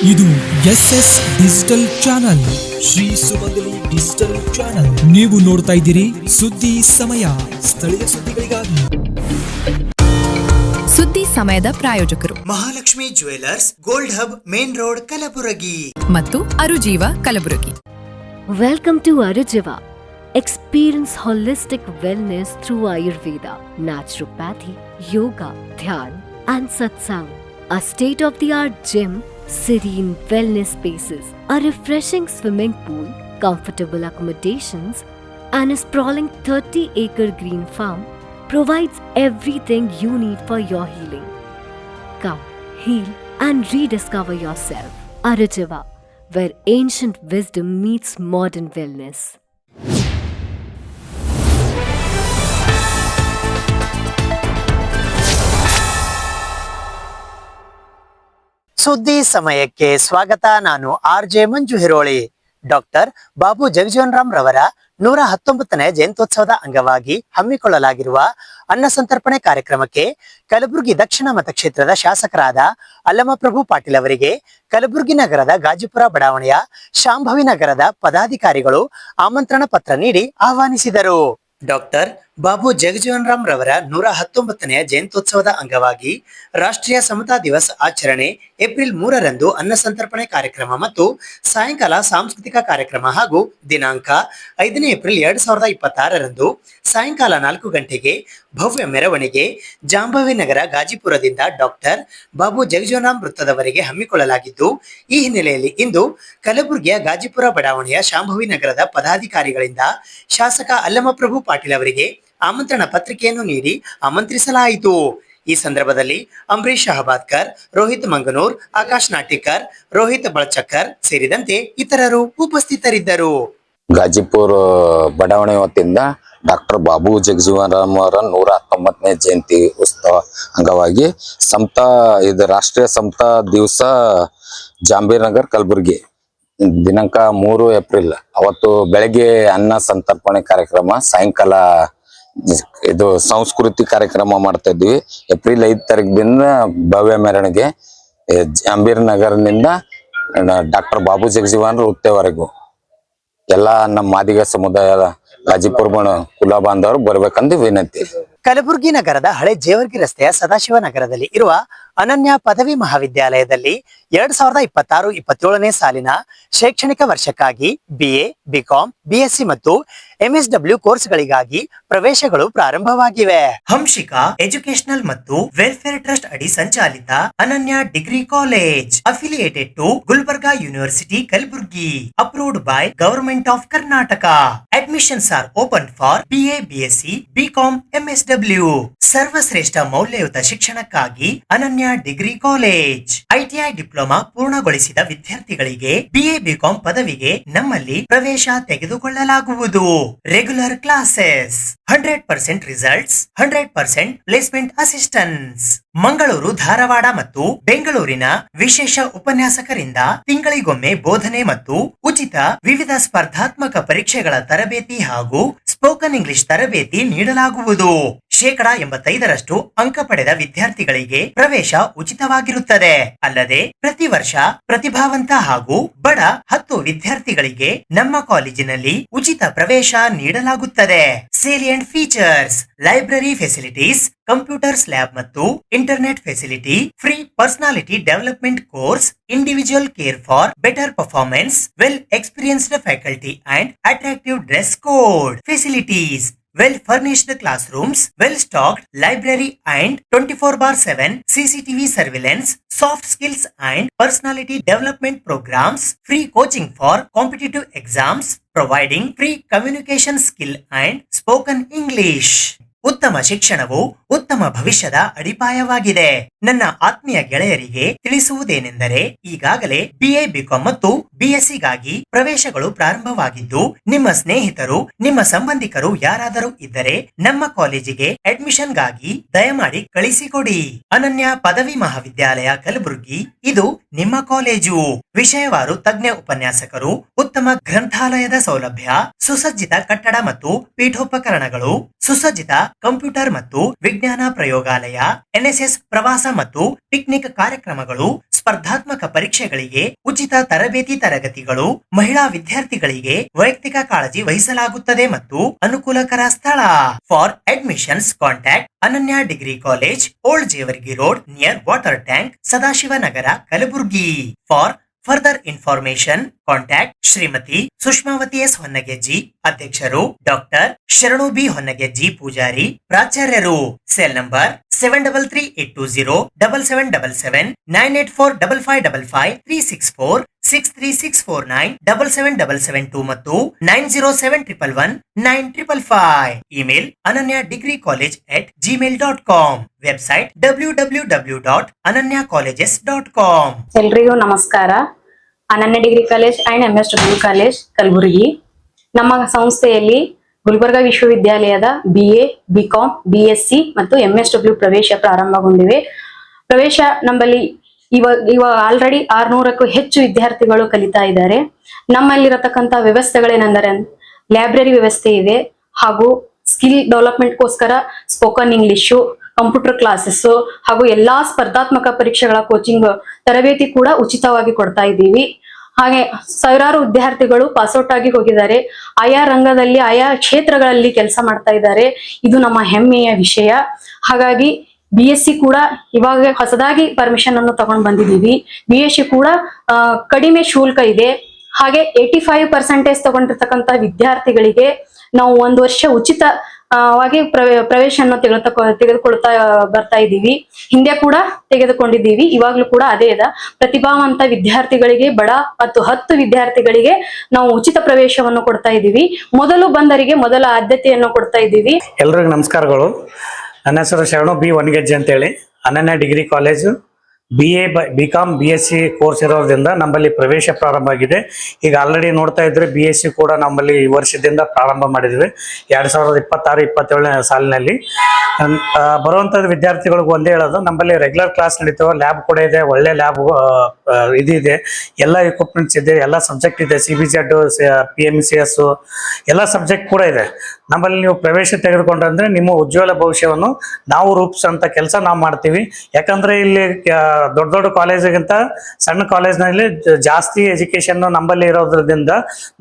ಇದು SS digital channel, Shri ಸುಮಂಗಲಿ digital channel. ನೀವು ನೋಡ್ತಾ ಇದ್ದೀರಿ ಸುದ್ದಿ ಸಮಯ, ಸ್ಥಳೀಯ ಸುದ್ದಿಗಳಿಗಾಗಿ. ಸುದ್ದಿ ಸಮಯದ ಪ್ರಾಯೋಜಕರು Mahalakshmi jewellers, gold hub, main road, Kalaburagi ಮತ್ತು ಅರುಜೀವ Kalaburagi. Welcome to Arujiva. Experience holistic wellness through Ayurveda, naturopathy, yoga, dhyan and satsang. A state-of-the-art gym, serene wellness spaces, a refreshing swimming pool, comfortable accommodations and a sprawling 30-acre green farm provides everything you need for your healing. Come, heal and rediscover yourself. Arujiva, where ancient wisdom meets modern wellness. ಸುದ್ದಿ ಸಮಯಕ್ಕೆ ಸ್ವಾಗತ. ನಾನು RJ ಮಂಜು Hiroli. Doctor Babu Jagjivan Ram ರವರ 119ನೇ ಜಯಂತ್ಯೋತ್ಸವದ ಅಂಗವಾಗಿ ಹಮ್ಮಿಕೊಳ್ಳಲಾಗಿರುವ ಅನ್ನ ಸಂತರ್ಪಣೆ ಕಾರ್ಯಕ್ರಮಕ್ಕೆ ಕಲಬುರಗಿ ದಕ್ಷಿಣ ಮತಕ್ಷೇತ್ರದ ಶಾಸಕರಾದ ಅಲ್ಲಮಪ್ರಭು ಪಾಟೀಲ್ ಅವರಿಗೆ ಕಲಬುರಗಿ ನಗರದ ಗಾಜಿಪುರ ಬಡಾವಣೆಯ ಶಾಂಭವಿ ನಗರದ ಪದಾಧಿಕಾರಿಗಳು ಆಮಂತ್ರಣ ಪತ್ರ ನೀಡಿ ಆಹ್ವಾನಿಸಿದರು. ಡಾಕ್ಟರ್ ಬಾಬು ಜಗಜೀವನ್ ರಾಮ್ ರವರ 119ನೇ ಜಯಂತ್ಯೋತ್ಸವದ ಅಂಗವಾಗಿ ರಾಷ್ಟ್ರೀಯ ಸಮತಾ ದಿವಸ್ ಆಚರಣೆ ಏಪ್ರಿಲ್ 3ರಂದು ಅನ್ನ ಸಂತರ್ಪಣೆ ಕಾರ್ಯಕ್ರಮ ಮತ್ತು ಸಾಯಂಕಾಲ ಸಾಂಸ್ಕೃತಿಕ ಕಾರ್ಯಕ್ರಮ ಹಾಗೂ ದಿನಾಂಕ 5ನೇ ಏಪ್ರಿಲ್ 2026ರಂದು ಸಾಯಂಕಾಲ 4 ಗಂಟೆಗೆ ಭವ್ಯ ಮೆರವಣಿಗೆ ಜಾಂಬವಿ ನಗರ ಗಾಜಿಪುರದಿಂದ ಡಾಕ್ಟರ್ ಬಾಬು ಜಗಜೀವನ್ ರಾಮ್ ವೃತ್ತದವರೆಗೆ ಹಮ್ಮಿಕೊಳ್ಳಲಾಗಿದ್ದು, ಈ ಹಿನ್ನೆಲೆಯಲ್ಲಿ ಇಂದು ಕಲಬುರಗಿಯ ಗಾಜಿಪುರ ಬಡಾವಣೆಯ ಶಾಂಭವಿ ನಗರದ ಪದಾಧಿಕಾರಿಗಳಿಂದ ಶಾಸಕ ಅಲ್ಲಮಪ್ರಭು ಪಾಟೀಲ್ ಅವರಿಗೆ ಆಮಂತ್ರಣ ಪತ್ರಿಕೆಯನ್ನು ನೀಡಿ ಆಮಂತ್ರಿಸಲಾಯಿತು. ಈ ಸಂದರ್ಭದಲ್ಲಿ ಅಂಬರೀಶ್ ಶಹಬಾದ್ಕರ್, ರೋಹಿತ್ ಮಂಗನೂರ್, ಆಕಾಶ್ ನಾಟಿಕರ್, ರೋಹಿತ್ ಬಳಚಕ್ಕರ್ ಸೇರಿದಂತೆ ಇತರರು ಉಪಸ್ಥಿತರಿದ್ದರು. ಗಾಜಿಪುರ ಬಡಾವಣೆ ವತಿಯಿಂದ ಡಾಕ್ಟರ್ ಬಾಬು ಜಗಜೀವನ್ ರಾಮ್ ಅವರ 119ನೇ ಜಯಂತಿ ಉತ್ಸವ ಅಂಗವಾಗಿ ರಾಷ್ಟ್ರೀಯ ಸಮತಾ ದಿವಸ ಜಾಂಬೀರ್ ನಗರ್ ಕಲಬುರಗಿ ದಿನಾಂಕ 3 ಏಪ್ರಿಲ್ ಅವತ್ತು ಬೆಳಗ್ಗೆ ಅನ್ನ ಸಂತರ್ಪಣೆ ಕಾರ್ಯಕ್ರಮ, ಸಾಯಂಕಾಲ ಇದು ಸಾಂಸ್ಕೃತಿಕ ಕಾರ್ಯಕ್ರಮ ಮಾಡ್ತಾ ಇದ್ವಿ. ಏಪ್ರಿಲ್ 5 ತಾರೀಕಿನಿಂದ ಭವ್ಯ ಮೆರವಣಿಗೆ ಜಾಂಬೀರ್ ನಗರನಿಂದ ಡಾಕ್ಟರ್ ಬಾಬು ಜಗಜೀವನ್ ವೃತ್ತವರೆಗೂ ಎಲ್ಲ ನಮ್ಮ ಮಾದಿಗ ಸಮುದಾಯದ ಗಾಜಿಪುರ ಕುಲ ಬಾಂಧವರು ಬರ್ಬೇಕಂದು ವಿನಂತಿ. ಕಲಬುರಗಿ ನಗರದ ಹಳೆ ಜೇವರ್ಗಿ ರಸ್ತೆಯ ಸದಾಶಿವ ನಗರದಲ್ಲಿ ಇರುವ ಅನನ್ಯ ಪದವಿ ಮಹಾವಿದ್ಯಾಲಯದಲ್ಲಿ 2026-27ನೇ ಸಾಲಿನ ಶೈಕ್ಷಣಿಕ ವರ್ಷಕ್ಕಾಗಿ BA, BCom, BSc ಮತ್ತು MSW ಕೋರ್ಸ್ಗಳಿಗಾಗಿ ಪ್ರವೇಶಗಳು ಪ್ರಾರಂಭವಾಗಿವೆ. ಹಂಶಿಕಾ ಎಜುಕೇಶನಲ್ ಮತ್ತು ವೆಲ್ಫೇರ್ ಟ್ರಸ್ಟ್ ಅಡಿ ಸಂಚಾಲಿತ Ananya degree college affiliated to Gulbarga university Kalaburagi, approved by government of Karnataka. Admissions are open for BA, BSc, BCom, MSW. ಸರ್ವಶ್ರೇಷ್ಠ ಮೌಲ್ಯಯುತ ಶಿಕ್ಷಣಕ್ಕಾಗಿ ಅನನ್ಯ ಡಿಗ್ರಿ ಕಾಲೇಜ್. ITI ಡಿಪ್ಲೊಮಾ ಪೂರ್ಣಗೊಳಿಸಿದ ವಿದ್ಯಾರ್ಥಿಗಳಿಗೆ BA, BCom ಪದವಿಗೆ ನಮ್ಮಲ್ಲಿ ಪ್ರವೇಶ ತೆಗೆದುಕೊಳ್ಳಲಾಗುವುದು. Regular classes, 100% results, 100% placement assistance. Mangaluru, Dharwad ಮತ್ತು ಬೆಂಗಳೂರಿನ ವಿಶೇಷ ಉಪನ್ಯಾಸಕರಿಂದ ತಿಂಗಳಿಗೊಮ್ಮೆ ಬೋಧನೆ ಮತ್ತು ಉಚಿತ ವಿವಿಧ ಸ್ಪರ್ಧಾತ್ಮಕ ಪರೀಕ್ಷೆಗಳ ತರಬೇತಿ ಹಾಗೂ ಸ್ಪೋಕನ್ ಇಂಗ್ಲಿಷ್ ತರಬೇತಿ ನೀಡಲಾಗುವುದು. 85% ಅಂಕ ಪಡೆದ ವಿದ್ಯಾರ್ಥಿಗಳಿಗೆ ಪ್ರವೇಶ ಉಚಿತವಾಗಿರುತ್ತದೆ. ಅಲ್ಲದೆ ಪ್ರತಿ ವರ್ಷ ಪ್ರತಿಭಾವಂತ ಹಾಗೂ ಬಡ 10 ವಿದ್ಯಾರ್ಥಿಗಳಿಗೆ ನಮ್ಮ ಕಾಲೇಜಿನಲ್ಲಿ ಉಚಿತ ಪ್ರವೇಶ ನೀಡಲಾಗುತ್ತದೆ. Salient features: library facilities, computers lab ಮತ್ತು internet facility, free personality development course, individual care for better performance, well experienced faculty and attractive dress code facilities, well furnished classrooms, well stocked library and 24/7 CCTV surveillance, soft skills and personality development programs, free coaching for competitive exams, providing free communication skill and spoken English. ಉತ್ತಮ ಶಿಕ್ಷಣವು ಉತ್ತಮ ಭವಿಷ್ಯದ ಅಡಿಪಾಯವಾಗಿದೆ. ನನ್ನ ಆತ್ಮೀಯ ಗೆಳೆಯರಿಗೆ ತಿಳಿಸುವುದೇನೆಂದರೆ, ಈಗಾಗಲೇ BA, BCom ಮತ್ತು BScಗಾಗಿ ಪ್ರವೇಶಗಳು ಪ್ರಾರಂಭವಾಗಿದ್ದು, ನಿಮ್ಮ ಸ್ನೇಹಿತರು, ನಿಮ್ಮ ಸಂಬಂಧಿಕರು ಯಾರಾದರೂ ಇದ್ದರೆ ನಮ್ಮ ಕಾಲೇಜಿಗೆ ಅಡ್ಮಿಷನ್ಗಾಗಿ ದಯಮಾಡಿ ಕಳಿಸಿಕೊಡಿ. ಅನನ್ಯ ಪದವಿ ಮಹಾವಿದ್ಯಾಲಯ ಕಲಬುರಗಿ, ಇದು ನಿಮ್ಮ ಕಾಲೇಜು. ವಿಷಯವಾರು ತಜ್ಞ ಉಪನ್ಯಾಸಕರು, ಉತ್ತಮ ಗ್ರಂಥಾಲಯದ ಸೌಲಭ್ಯ, ಸುಸಜ್ಜಿತ ಕಟ್ಟಡ ಮತ್ತು ಪೀಠೋಪಕರಣಗಳು, ಸುಸಜ್ಜಿತ ಕಂಪ್ಯೂಟರ್ ಮತ್ತು ವಿಜ್ಞಾನ ಪ್ರಯೋಗಾಲಯ, NSS ಪ್ರವಾಸ ಮತ್ತು ಪಿಕ್ನಿಕ್ ಕಾರ್ಯಕ್ರಮಗಳು, ಸ್ಪರ್ಧಾತ್ಮಕ ಪರೀಕ್ಷೆಗಳಿಗೆ ಉಚಿತ ತರಬೇತಿ ತರಗತಿಗಳು, ಮಹಿಳಾ ವಿದ್ಯಾರ್ಥಿಗಳಿಗೆ ವೈಯಕ್ತಿಕ ಕಾಳಜಿ ವಹಿಸಲಾಗುತ್ತದೆ ಮತ್ತು ಅನುಕೂಲಕರ ಸ್ಥಳ. For admissions contact Ananya degree college, old Jevargi road, near water tank, Sadashivanagar, Kalaburagi. For further information contact Shrimati Sushmavati S Honnagejji, ಅಧ್ಯಕ್ಷರು ಡಾಕ್ಟರ್ ಶರಣು ಬಿ ಹೊನ್ನಗೆಜ್ಜಿ ಪೂಜಾರಿ, ಪ್ರಾಚಾರ್ಯರು. ಸೆಲ್ ನಂಬರ್ 7338207777 984555364636497772 ಮತ್ತು 9071119555. ಇಮೇಲ್ ಅನನ್ಯ degree college @gmail.com. Website www.ananyacolleges.com. ಎಲ್ರಿಗೂ ನಮಸ್ಕಾರ. ಅನನ್ಯ degree college and MSW college Kalaburagi. ನಮ್ಮ ಸಂಸ್ಥೆಯಲ್ಲಿ ಗುಲ್ಬರ್ಗಾ ವಿಶ್ವವಿದ್ಯಾಲಯದ BA, BCom, BSc ಮತ್ತು MSW ಪ್ರವೇಶ ಪ್ರಾರಂಭಗೊಂಡಿವೆ. ಪ್ರವೇಶ ನಮ್ಮಲ್ಲಿ ಇವ ಆಲ್ರೆಡಿ 600ಕ್ಕೂ ಹೆಚ್ಚು ವಿದ್ಯಾರ್ಥಿಗಳು ಕಲಿತಾ ಇದ್ದಾರೆ. ನಮ್ಮಲ್ಲಿರತಕ್ಕಂತ ವ್ಯವಸ್ಥೆಗಳೇನೆಂದರೆ ಲೈಬ್ರರಿ ವ್ಯವಸ್ಥೆ ಇದೆ, ಹಾಗೂ ಸ್ಕಿಲ್ ಡೆವಲಪ್ಮೆಂಟ್ಗೋಸ್ಕರ ಸ್ಪೋಕನ್ ಇಂಗ್ಲಿಷು, ಕಂಪ್ಯೂಟರ್ ಕ್ಲಾಸಸ್ ಹಾಗೂ ಎಲ್ಲಾ ಸ್ಪರ್ಧಾತ್ಮಕ ಪರೀಕ್ಷೆಗಳ ಕೋಚಿಂಗ್ ತರಬೇತಿ ಕೂಡ ಉಚಿತವಾಗಿ ಕೊಡ್ತಾ ಇದ್ದೀವಿ. ಹಾಗೆ ಸಾವಿರಾರು ವಿದ್ಯಾರ್ಥಿಗಳು ಪಾಸ್ಔಟ್ ಆಗಿ ಹೋಗಿದ್ದಾರೆ. ಆಯಾ ರಂಗದಲ್ಲಿ ಆಯಾ ಕ್ಷೇತ್ರಗಳಲ್ಲಿ ಕೆಲಸ ಮಾಡ್ತಾ ಇದ್ದಾರೆ. ಇದು ನಮ್ಮ ಹೆಮ್ಮೆಯ ವಿಷಯ. ಹಾಗಾಗಿ BSc ಕೂಡ ಇವಾಗ ಹೊಸದಾಗಿ ಪರ್ಮಿಷನ್ ಅನ್ನು ತಗೊಂಡು ಬಂದಿದ್ದೀವಿ. BSc ಕೂಡ ಕಡಿಮೆ ಶುಲ್ಕ ಇದೆ. ಹಾಗೆ 85% ತಗೊಂಡಿರ್ತಕ್ಕಂಥ ವಿದ್ಯಾರ್ಥಿಗಳಿಗೆ ನಾವು 1 ವರ್ಷ ಉಚಿತ ವಾಗಿ ಪ್ರವೇಶವನ್ನು ತೆಗೆದುಕೊಳ್ತಾ ಬರ್ತಾ ಇದ್ದೀವಿ. ಹಿಂದೆ ಕೂಡ ತೆಗೆದುಕೊಂಡಿದ್ದೀವಿ, ಇವಾಗ್ಲೂ ಕೂಡ ಅದೇ ಇದೆ. ಪ್ರತಿಭಾವಂತ ವಿದ್ಯಾರ್ಥಿಗಳಿಗೆ, ಬಡ ಮತ್ತು 10 ವಿದ್ಯಾರ್ಥಿಗಳಿಗೆ ನಾವು ಉಚಿತ ಪ್ರವೇಶವನ್ನು ಕೊಡ್ತಾ ಇದ್ದೀವಿ. ಮೊದಲು ಬಂದರಿಗೆ ಮೊದಲ ಆದ್ಯತೆಯನ್ನು ಕೊಡ್ತಾ ಇದ್ದೀವಿ. ಎಲ್ರಿಗೂ ನಮಸ್ಕಾರಗಳು. ನನ್ನ ಹೆಸರು ಶರಣು ಬಿ ಹೊನ್ನಗೆಜ್ಜಿ ಅಂತೇಳಿ. ಅನನ್ಯ degree college BA, BCom, BSc course ಇರೋದ್ರಿಂದ ನಮ್ಮಲ್ಲಿ ಪ್ರವೇಶ ಪ್ರಾರಂಭ ಆಗಿದೆ. ಈಗ ಆಲ್ರೆಡಿ ನೋಡ್ತಾ ಇದ್ರೆ BSc ಕೂಡ ನಮ್ಮಲ್ಲಿ ಈ ವರ್ಷದಿಂದ ಪ್ರಾರಂಭ ಮಾಡಿದ್ವಿ. 2026-27 ಸಾಲಿನಲ್ಲಿ ಬರುವಂತದ್ದು ವಿದ್ಯಾರ್ಥಿಗಳಿಗೆ ಒಂದೇ ಹೇಳೋದು, ನಮ್ಮಲ್ಲಿ ರೆಗ್ಯುಲರ್ ಕ್ಲಾಸ್ ನಡೀತಾವೆ. ಲ್ಯಾಬ್ ಕೂಡ ಇದೆ, ಒಳ್ಳೆ ಲ್ಯಾಬ್ ಇದಿದೆ, ಎಲ್ಲ ಎಕ್ವಿಪ್ಮೆಂಟ್ಸ್ ಇದೆ, ಎಲ್ಲ ಸಬ್ಜೆಕ್ಟ್ ಇದೆ. CBZ, PMCS ಎಲ್ಲ ಸಬ್ಜೆಕ್ಟ್ ಕೂಡ ಇದೆ. ನಮ್ಮಲ್ಲಿ ನೀವು ಪ್ರವೇಶ ತೆಗೆದುಕೊಂಡ್ರೆ ನಿಮ್ಮ ಉಜ್ವಲ ಭವಿಷ್ಯವನ್ನು ನಾವು ರೂಪಿಸೋಂಥ ಕೆಲಸ ನಾವು ಮಾಡ್ತೀವಿ. ಯಾಕಂದ್ರೆ ಇಲ್ಲಿ ದೊಡ್ಡ ದೊಡ್ಡ ಕಾಲೇಜಿಗಿಂತ ಸಣ್ಣ ಕಾಲೇಜ್ನಲ್ಲಿ ಜಾಸ್ತಿ ಎಜುಕೇಶನ್ ನಮ್ಮಲ್ಲಿ ಇರೋದ್ರಿಂದ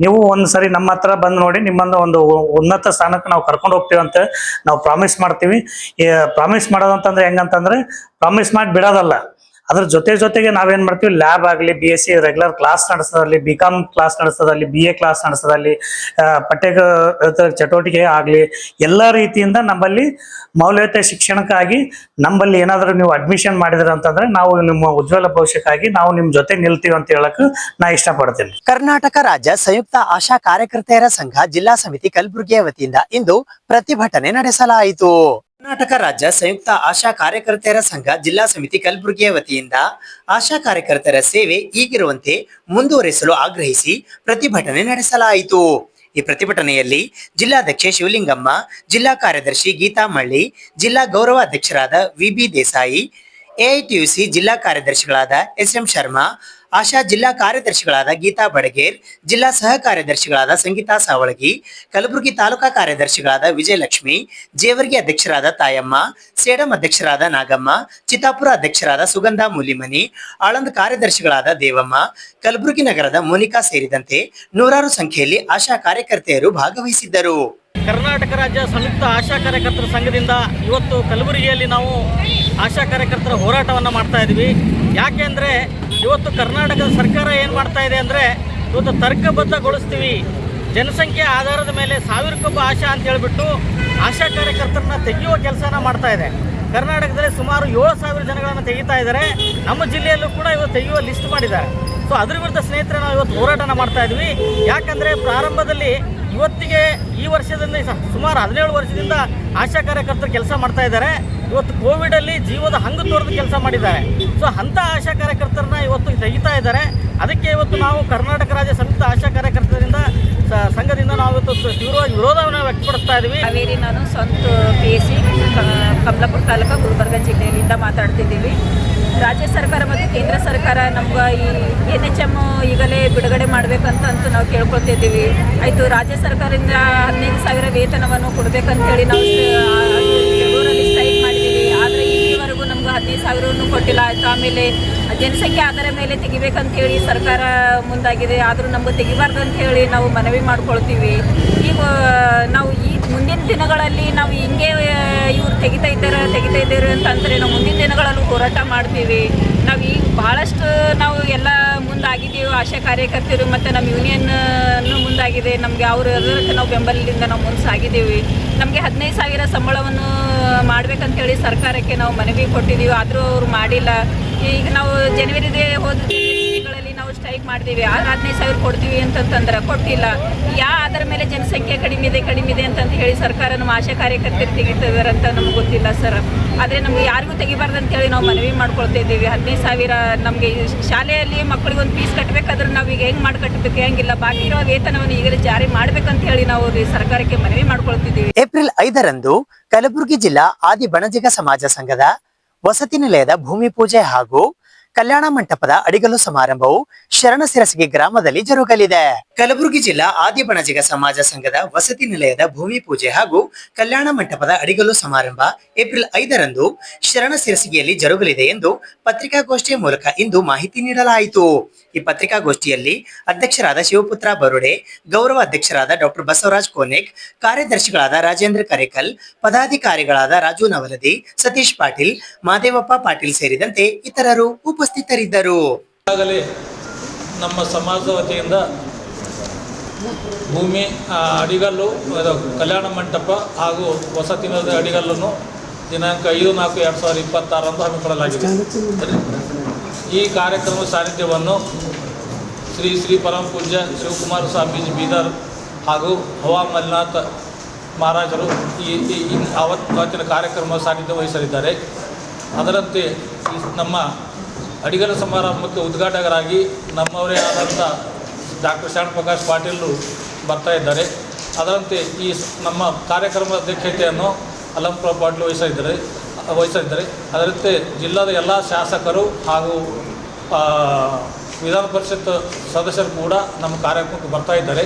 ನೀವು ಒಂದ್ಸರಿ ನಮ್ಮ ಹತ್ರ ಬಂದು ನೋಡಿ, ನಿಮ್ಮನ್ನು ಒಂದು ಉನ್ನತ ಸ್ಥಾನಕ್ಕೆ ನಾವು ಕರ್ಕೊಂಡು ಹೋಗ್ತೀವಿ ಅಂತ ನಾವು ಪ್ರಾಮಿಸ್ ಮಾಡ್ತೀವಿ. ಪ್ರಾಮಿಸ್ ಮಾಡೋದಂತಂದ್ರೆ ಹೆಂಗಂತಂದ್ರೆ ಪ್ರಾಮಿಸ್ ಮಾಡಿ ಬಿಡೋದಲ್ಲ, ಅದ್ರ ಜೊತೆಗೆ ನಾವೇನ್ ಮಾಡ್ತೀವಿ, ಲ್ಯಾಬ್ ಆಗಲಿ, BSc ರೆಗ್ಯುಲರ್ ಕ್ಲಾಸ್ ನಡೆಸೋದಲ್ಲಿ, BCom ಕ್ಲಾಸ್ ನಡೆಸೋದಲ್ಲಿ, BA ಕ್ಲಾಸ್ ನಡೆಸೋದಲ್ಲಿ, ಪಠ್ಯ ಚಟುವಟಿಕೆ ಆಗಲಿ, ಎಲ್ಲಾ ರೀತಿಯಿಂದ ನಮ್ಮಲ್ಲಿ ಮೌಲ್ಯಯುತ ಶಿಕ್ಷಣಕ್ಕಾಗಿ ನಮ್ಮಲ್ಲಿ ಏನಾದರೂ ನೀವು ಅಡ್ಮಿಷನ್ ಮಾಡಿದ್ರೆ ಅಂತಂದ್ರೆ ನಾವು ನಿಮ್ಮ ಉಜ್ವಲ ಭವಿಷ್ಯಕ್ಕಾಗಿ ನಾವು ನಿಮ್ ಜೊತೆ ನಿಲ್ತೀವಿ ಅಂತ ಹೇಳಕ್ ನಾ ಇಷ್ಟಪಡ್ತೀನಿ. ಕರ್ನಾಟಕ ರಾಜ್ಯ ಸಂಯುಕ್ತ ಆಶಾ ಕಾರ್ಯಕರ್ತೆಯರ ಸಂಘ ಜಿಲ್ಲಾ ಸಮಿತಿ ಕಲಬುರಗಿಯ ವತಿಯಿಂದ ಇಂದು ಪ್ರತಿಭಟನೆ ನಡೆಸಲಾಯಿತು. ಕರ್ನಾಟಕ ರಾಜ್ಯ ಸಂಯುಕ್ತ ಆಶಾ ಕಾರ್ಯಕರ್ತೆಯರ ಸಂಘ ಜಿಲ್ಲಾ ಸಮಿತಿ ಕಲಬುರಗಿಯ ವತಿಯಿಂದ ಆಶಾ ಕಾರ್ಯಕರ್ತರ ಸೇವೆ ಈಗಿರುವಂತೆ ಮುಂದುವರಿಸಲು ಆಗ್ರಹಿಸಿ ಪ್ರತಿಭಟನೆ ನಡೆಸಲಾಯಿತು. ಈ ಪ್ರತಿಭಟನೆಯಲ್ಲಿ ಜಿಲ್ಲಾಧ್ಯಕ್ಷೆ ಶಿವಲಿಂಗಮ್ಮ, ಜಿಲ್ಲಾ ಕಾರ್ಯದರ್ಶಿ ಗೀತಾ ಮಳ್ಳಿ, ಜಿಲ್ಲಾ ಗೌರವ ಅಧ್ಯಕ್ಷರಾದ VB ದೇಸಾಯಿ, AITUC ಜಿಲ್ಲಾ ಕಾರ್ಯದರ್ಶಿಗಳಾದ SM ಶರ್ಮಾ, ಆಶಾ ಜಿಲ್ಲಾ ಕಾರ್ಯದರ್ಶಿಗಳಾದ ಗೀತಾ ಬಡಗೇರ್, ಜಿಲ್ಲಾ ಸಹ ಕಾರ್ಯದರ್ಶಿಗಳಾದ ಸಂಗೀತಾ ಸಾವಳಗಿ, ಕಲಬುರಗಿ ತಾಲೂಕಾ ಕಾರ್ಯದರ್ಶಿಗಳಾದ ವಿಜಯಲಕ್ಷ್ಮಿ, ಜೇವರ್ಗಿ ಅಧ್ಯಕ್ಷರಾದ ತಾಯಮ್ಮ, ಸೇಡಂ ಅಧ್ಯಕ್ಷರಾದ ನಾಗಮ್ಮ, ಚಿತ್ತಾಪುರ ಅಧ್ಯಕ್ಷರಾದ ಸುಗಂಧ ಮೂಲಿಮನಿ, ಆಳಂದ್ ಕಾರ್ಯದರ್ಶಿಗಳಾದ ದೇವಮ್ಮ, ಕಲಬುರಗಿ ನಗರದ ಮೋನಿಕಾ ಸೇರಿದಂತೆ ನೂರಾರು ಸಂಖ್ಯೆಯಲ್ಲಿ ಆಶಾ ಕಾರ್ಯಕರ್ತೆಯರು ಭಾಗವಹಿಸಿದ್ದರು. ಕರ್ನಾಟಕ ರಾಜ್ಯ ಸಂಯುಕ್ತ ಆಶಾ ಕಾರ್ಯಕರ್ತರ ಸಂಘದಿಂದ ಇವತ್ತು ಕಲಬುರಗಿಯಲ್ಲಿ ನಾವು ಆಶಾ ಕಾರ್ಯಕರ್ತರ ಹೋರಾಟವನ್ನು ಮಾಡ್ತಾ ಇದ್ವಿ. ಯಾಕೆಂದರೆ ಇವತ್ತು ಕರ್ನಾಟಕದ ಸರ್ಕಾರ ಏನು ಮಾಡ್ತಾ ಇದೆ ಅಂದರೆ, ಇವತ್ತು ತರ್ಕಬದ್ಧಗೊಳಿಸ್ತೀವಿ, ಜನಸಂಖ್ಯೆ ಆಧಾರದ ಮೇಲೆ 1000ಕ್ಕೊಬ್ಬ ಆಶಾ ಅಂತ ಹೇಳ್ಬಿಟ್ಟು ಆಶಾ ಕಾರ್ಯಕರ್ತರನ್ನ ತೆಗೆಯುವ ಕೆಲಸನ ಮಾಡ್ತಾ ಇದೆ. ಕರ್ನಾಟಕದಲ್ಲಿ ಸುಮಾರು 7000 ಜನಗಳನ್ನು ತೆಗಿತಾ ಇದ್ದಾರೆ. ನಮ್ಮ ಜಿಲ್ಲೆಯಲ್ಲೂ ಕೂಡ ಇವತ್ತು ತೆಗೆಯುವ ಲಿಸ್ಟ್ ಮಾಡಿದ್ದಾರೆ. ಸೊ ಅದ್ರ ವಿರುದ್ಧ ಸ್ನೇಹಿತರೆ ನಾವು ಇವತ್ತು ಹೋರಾಟನ ಮಾಡ್ತಾ ಇದ್ವಿ. ಯಾಕಂದರೆ ಪ್ರಾರಂಭದಲ್ಲಿ ಇವತ್ತಿಗೆ ಈ ವರ್ಷದಿಂದ ಸುಮಾರು 17 ವರ್ಷದಿಂದ ಆಶಾ ಕಾರ್ಯಕರ್ತರು ಕೆಲಸ ಮಾಡ್ತಾ ಇದ್ದಾರೆ. ಇವತ್ತು ಕೋವಿಡಲ್ಲಿ ಜೀವದ ಹಂಗು ತೋರಿದು ಕೆಲಸ ಮಾಡಿದ್ದಾರೆ. ಸೊ ಅಂಥ ಆಶಾ ಕಾರ್ಯಕರ್ತರನ್ನ ಇವತ್ತು ತೆಗಿತಾ ಇದ್ದಾರೆ. ಅದಕ್ಕೆ ಇವತ್ತು ನಾವು ಕರ್ನಾಟಕ ರಾಜ್ಯ ಸಂಯುಕ್ತ ಆಶಾ ಕಾರ್ಯಕರ್ತರಿಂದ ಸಂಘದಿಂದ ನಾವು ಇವತ್ತು ತೀವ್ರವಾಗಿ ವಿರೋಧವನ್ನು ವ್ಯಕ್ತಪಡಿಸ್ತಾ ಇದ್ದೀವಿ. ಕಾವೇರಿ, ನಾನು ಸ್ವಂತ PSc ಕಮಲಾಪುರ ತಾಲೂಕು ಗುಲ್ಬರ್ಗ ಜಿಲ್ಲೆಯಿಂದ ಮಾತಾಡ್ತಿದ್ದೀವಿ. ರಾಜ್ಯ ಸರ್ಕಾರ ಮತ್ತು ಕೇಂದ್ರ ಸರ್ಕಾರ ನಮ್ಗೆ ಈ NHM ಈಗಲೇ ಬಿಡುಗಡೆ ಮಾಡಬೇಕಂತಂತೂ ನಾವು ಕೇಳ್ಕೊಳ್ತಿದ್ದೀವಿ. ಆಯಿತು, ರಾಜ್ಯ ಸರ್ಕಾರದಿಂದ 15,000 ವೇತನವನ್ನು ಕೊಡಬೇಕಂತೇಳಿ ನಾವು ಫೆಬ್ರವರಿಯಲ್ಲಿ ಸ್ಟ್ರೈಕ್ ಮಾಡಿದ್ದೀವಿ. ಆದರೆ ಇಲ್ಲಿವರೆಗೂ ನಮ್ಗೆ 15,000 ಕೊಟ್ಟಿಲ್ಲ. ಆಯಿತು, ಆಮೇಲೆ ಜನಸಂಖ್ಯೆ ಆಧಾರ ಮೇಲೆ ತೆಗಿಬೇಕಂತ ಹೇಳಿ ಸರ್ಕಾರ ಮುಂದಾಗಿದೆ. ಆದರೂ ನಮಗೆ ತೆಗಿಬಾರ್ದು ಅಂತ ಹೇಳಿ ನಾವು ಮನವಿ ಮಾಡ್ಕೊಳ್ತೀವಿ. ಈಗ ನಾವು ಈ ಮುಂದಿನ ದಿನಗಳಲ್ಲಿ ನಾವು ಹಿಂಗೆ ಇವ್ರು ತೆಗಿತಾ ಇದ್ದಾರೆ ಅಂತಂದರೆ ನಾವು ಮುಂದಿನ ದಿನಗಳಲ್ಲೂ ಹೋರಾಟ ಮಾಡ್ತೀವಿ. ನಾವು ಈಗ ಭಾಳಷ್ಟು ನಾವು ಎಲ್ಲ ಮುಂದಾಗಿದ್ದೀವಿ. ಆಶಾ ಕಾರ್ಯಕರ್ತರು ಮತ್ತು ನಮ್ಮ ಯೂನಿಯನ್ನು ಮುಂದಾಗಿದೆ. ನಮಗೆ ಅದಕ್ಕೆ ನಾವು ಬೆಂಬಲದಿಂದ ನಾವು ಮುಂದೆ ಸಾಗಿದ್ದೀವಿ. ನಮಗೆ 15,000 ಸಂಬಳವನ್ನು ಮಾಡಬೇಕಂತೇಳಿ ಸರ್ಕಾರಕ್ಕೆ ನಾವು ಮನವಿ ಕೊಟ್ಟಿದ್ದೀವಿ, ಆದರೂ ಅವರು ಮಾಡಿಲ್ಲ. ಈಗ ನಾವು ಹೋದ ತಿಂಗಳಲ್ಲಿ ನಾವು ಸ್ಟ್ರೈಕ್ ಮಾಡಿದ್ದೀವಿ. ಆದ್ರೆ 15,000 ಕೊಡ್ತೀವಿ ಅಂತಂತಂದ್ರೆ ಕೊಟ್ಟಿಲ್ಲ. ಯಾವ ಅದರ ಮೇಲೆ ಜನಸಂಖ್ಯೆ ಕಡಿಮೆ ಇದೆ ಅಂತಂತ ಹೇಳಿ ಸರ್ಕಾರ ನಮ್ಮ ಆಶಾ ಕಾರ್ಯಕರ್ತರು ತೆಗಿತಿದ್ದಾರೆ ಅಂತ ನಮ್ಗೆ ಗೊತ್ತಿಲ್ಲ ಸರ್. ಆದರೆ ನಮ್ಗೆ ಯಾರಿಗೂ ತೆಗಿಬಾರ್ದು ಅಂತೇಳಿ ನಾವು ಮನವಿ ಮಾಡ್ಕೊಳ್ತಾ ಇದ್ದೀವಿ. 15,000 ನಮಗೆ ಶಾಲೆಯಲ್ಲಿ ಮಕ್ಕಳಿಗೆ ಒಂದು ಫೀಸ್ ಕಟ್ಟಬೇಕಾದ್ರೆ ನಾವು ಈಗ ಹೆಂಗೆ ಮಾಡಿ ಕಟ್ಟಬೇಕು, ಹೆಂಗಿಲ್ಲ, ಬಾಕಿ ಇರೋ ವೇತನವನ್ನು ಈಗಲೇ ಜಾರಿ ಮಾಡ್ಬೇಕಂತ ಹೇಳಿ ನಾವು ಸರ್ಕಾರಕ್ಕೆ ಮನವಿ ಮಾಡ್ಕೊಳ್ತಿದ್ದೀವಿ. ಏಪ್ರಿಲ್ 5ರಂದು ಕಲಬುರಗಿ ಜಿಲ್ಲಾ ಆದಿ ಬಣಜಿಗ ಸಮಾಜ ಸಂಘದ ವಸತಿ ನಿಲಯದ ಭೂಮಿ ಪೂಜೆ ಹಾಗೂ ಕಲ್ಯಾಣ ಮಂಟಪದ ಅಡಿಗಲ್ಲು ಸಮಾರಂಭವು ಶರಣಸಿರಸಗಿ ಗ್ರಾಮದಲ್ಲಿ ಜರುಗಲಿದೆ. ಕಲಬುರಗಿ ಜಿಲ್ಲಾ ಆದಿ ಬಣಜಿಗ ಸಮಾಜ ಸಂಘದ ವಸತಿ ನಿಲಯದ ಭೂಮಿ ಪೂಜೆ ಹಾಗೂ ಕಲ್ಯಾಣ ಮಂಟಪದ ಅಡಿಗಲ್ಲು ಸಮಾರಂಭ ಏಪ್ರಿಲ್ 5ರಂದು ಶರಣಸಿರಸಗಿಯಲ್ಲಿ ಜರುಗಲಿದೆ ಎಂದು ಪತ್ರಿಕಾಗೋಷ್ಠಿಯ ಮೂಲಕ ಇಂದು ಮಾಹಿತಿ ನೀಡಲಾಯಿತು. ಈ ಪತ್ರಿಕಾಗೋಷ್ಠಿಯಲ್ಲಿ ಅಧ್ಯಕ್ಷರಾದ ಶಿವಪುತ್ರ ಬರುಡೆ, ಗೌರವ ಅಧ್ಯಕ್ಷರಾದ ಡಾಕ್ಟರ್ ಬಸವರಾಜ್ ಕೋನೆಕ್, ಕಾರ್ಯದರ್ಶಿಗಳಾದ ರಾಜೇಂದ್ರ ಕರೇಕಲ್, ಪದಾಧಿಕಾರಿಗಳಾದ ರಾಜು ನವಲದಿ, ಸತೀಶ್ ಪಾಟೀಲ್, ಮಾದೇವಪ್ಪ ಪಾಟೀಲ್ ಸೇರಿದಂತೆ ಇತರರು ಉಪಸ್ಥಿತರಿದ್ದರು. ಈಗಾಗಲೇ ನಮ್ಮ ಸಮಾಜದ ವತಿಯಿಂದ ಭೂಮಿ ಅಡಿಗಲ್ಲು ಕಲ್ಯಾಣ ಮಂಟಪ ಹಾಗೂ ವಸತಿ ನಿಲಯದ ಅಡಿಗಲ್ಲನ್ನು ದಿನಾಂಕ 5/4/2026 ಹಮ್ಮಿಕೊಳ್ಳಲಾಗಿದೆ. ಈ ಕಾರ್ಯಕ್ರಮದ ಸಾನ್ನಿಧ್ಯವನ್ನು ಶ್ರೀ ಪರಮ ಪೂಜ್ಯ ಶಿವಕುಮಾರ ಸ್ವಾಮೀಜಿ ಬೀದರ್ ಹಾಗೂ ಹವಾ ಮಲ್ಲಿನಾಥ ಮಹಾರಾಜರು ಅವತ್ತಿನ ಕಾರ್ಯಕ್ರಮದ ಸಾನ್ನಿಧ್ಯ ವಹಿಸಲಿದ್ದಾರೆ. ಅದರಂತೆ ನಮ್ಮ ಅಡಿಗಲ್ಲು ಸಮಾರಂಭಕ್ಕೆ ಉದ್ಘಾಟಕರಾಗಿ ನಮ್ಮವರೇ ಆದಂಥ ಡಾಕ್ಟರ್ ಶರಣ ಪ್ರಕಾಶ್ ಪಾಟೀಲ್ ಬರ್ತಾ ಇದ್ದಾರೆ. ಅದರಂತೆ ಈ ನಮ್ಮ ಕಾರ್ಯಕ್ರಮದ ಅಧ್ಯಕ್ಷತೆಯನ್ನು ಅಲಂಪುರ ಪಾಟೀಲ್ ವಹಿಸಲಿದ್ದಾರೆ. ಅದರಂತೆ ಜಿಲ್ಲಾದ ಎಲ್ಲ ಶಾಸಕರು ಹಾಗೂ ವಿಧಾನ ಪರಿಷತ್ ಸದಸ್ಯರು ಕೂಡ ನಮ್ಮ ಕಾರ್ಯಕ್ರಮಕ್ಕೆ ಬರ್ತಾ ಇದ್ದಾರೆ.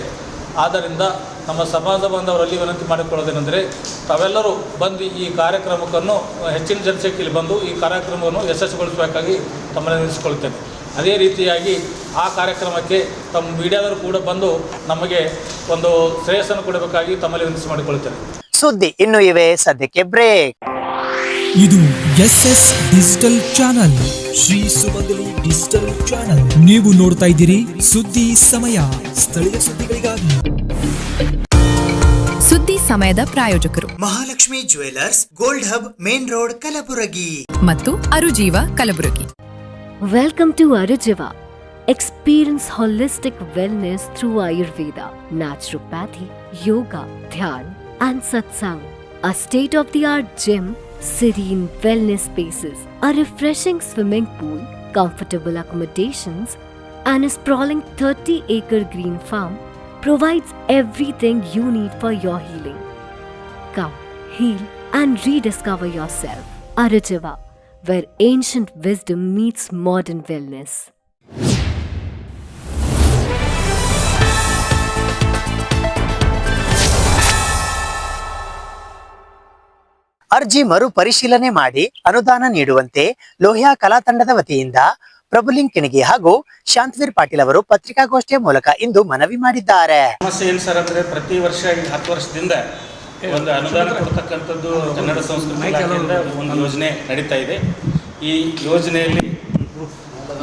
ಆದ್ದರಿಂದ ನಮ್ಮ ಸಮಾಜ ಬಾಂಧವರಲ್ಲಿ ವಿನಂತಿ ಮಾಡಿಕೊಳ್ಳೋದೇನೆಂದರೆ ತಾವೆಲ್ಲರೂ ಬಂದು ಈ ಕಾರ್ಯಕ್ರಮಕ್ಕನ್ನು ಹೆಚ್ಚಿನ ಜನಸಂಖ್ಯೆಯಲ್ಲಿ ಬಂದು ಈ ಕಾರ್ಯಕ್ರಮವನ್ನು ಯಶಸ್ವಿಗೊಳಿಸಬೇಕಾಗಿ ತಮ್ಮಲ್ಲಿ ನಿಲ್ಲಿಸಿಕೊಳ್ಳುತ್ತೇನೆ. ಅದೇ ರೀತಿಯಾಗಿ ಆ ಕಾರ್ಯಕ್ರಮಕ್ಕೆ ತಮ್ಮ ಮೀಡಿಯಾದವರು ಕೂಡ ಬಂದು ನಮಗೆ ಒಂದು ಶ್ರೇಯಸ್ಸನ್ನು ಕೊಡಬೇಕಾಗಿ ತಮ್ಮಲ್ಲಿ ವಿನಂತಿ ಮಾಡಿಕೊಳ್ಳುತ್ತೇನೆ. ಸುದ್ದಿ ಇನ್ನು ಇವೆ, ಸದ್ಯಕ್ಕೆ ಬ್ರೇಕ್. ಇದು SS ಡಿಜಿಟಲ್ ಚಾನಲ್, ಶ್ರೀ ಸುಮಂಗಲಿ ಡಿಜಿಟಲ್ ಚಾನಲ್. ನೀವು ನೋಡ್ತಾ ಇದ್ದೀರಿ ಸುದ್ದಿ ಸಮಯ, ಸ್ಥಳೀಯ ಸುದ್ದಿಗಳಿಗಾಗಿ. ಸುದ್ದಿ ಸಮಯದ ಪ್ರಾಯೋಜಕರು Mahalakshmi jewellers, gold hub, main road, Kalaburagi ಮತ್ತು ಅರುಜೀವ Kalaburagi. Welcome to Arujiva. Experience holistic wellness through Ayurveda, naturopathy, yoga, dhyan, and satsang. A state-of-the-art gym, serene wellness spaces, a refreshing swimming pool, comfortable accommodations, and a sprawling 30-acre green farm provides everything you need for your healing. Come, heal, and rediscover yourself. Arujiva, where ancient wisdom meets modern wellness. ಅರ್ಜಿ ಮರು ಪರಿಶೀಲನೆ ಮಾಡಿ ಅನುದಾನ ನೀಡುವಂತೆ ಲೋಹಿಯಾ ಕಲಾ ತಂಡದ ವತಿಯಿಂದ ಪ್ರಭುಲಿಂಗ್ ಕಿಣಗಿ ಹಾಗೂ ಶಾಂತವೀರ್ ಪಾಟೀಲ್ ಅವರು ಪತ್ರಿಕಾಗೋಷ್ಠಿಯ ಮೂಲಕ ಇಂದು ಮನವಿ ಮಾಡಿದ್ದಾರೆ. ಸಮಸ್ಯೆ ಏನು ಸರ್ ಅಂದರೆ ಪ್ರತಿ ವರ್ಷ 10 ವರ್ಷದಿಂದ ಒಂದು ಅನುದಾನ ಕೊಡ್ತಕ್ಕಂಥದ್ದು ಕನ್ನಡ ಸಂಸ್ಕೃತಿ ಇಲಾಖೆಯಿಂದ ಒಂದು ಯೋಜನೆ ನಡೀತಾ ಇದೆ. ಈ ಯೋಜನೆಯಲ್ಲಿ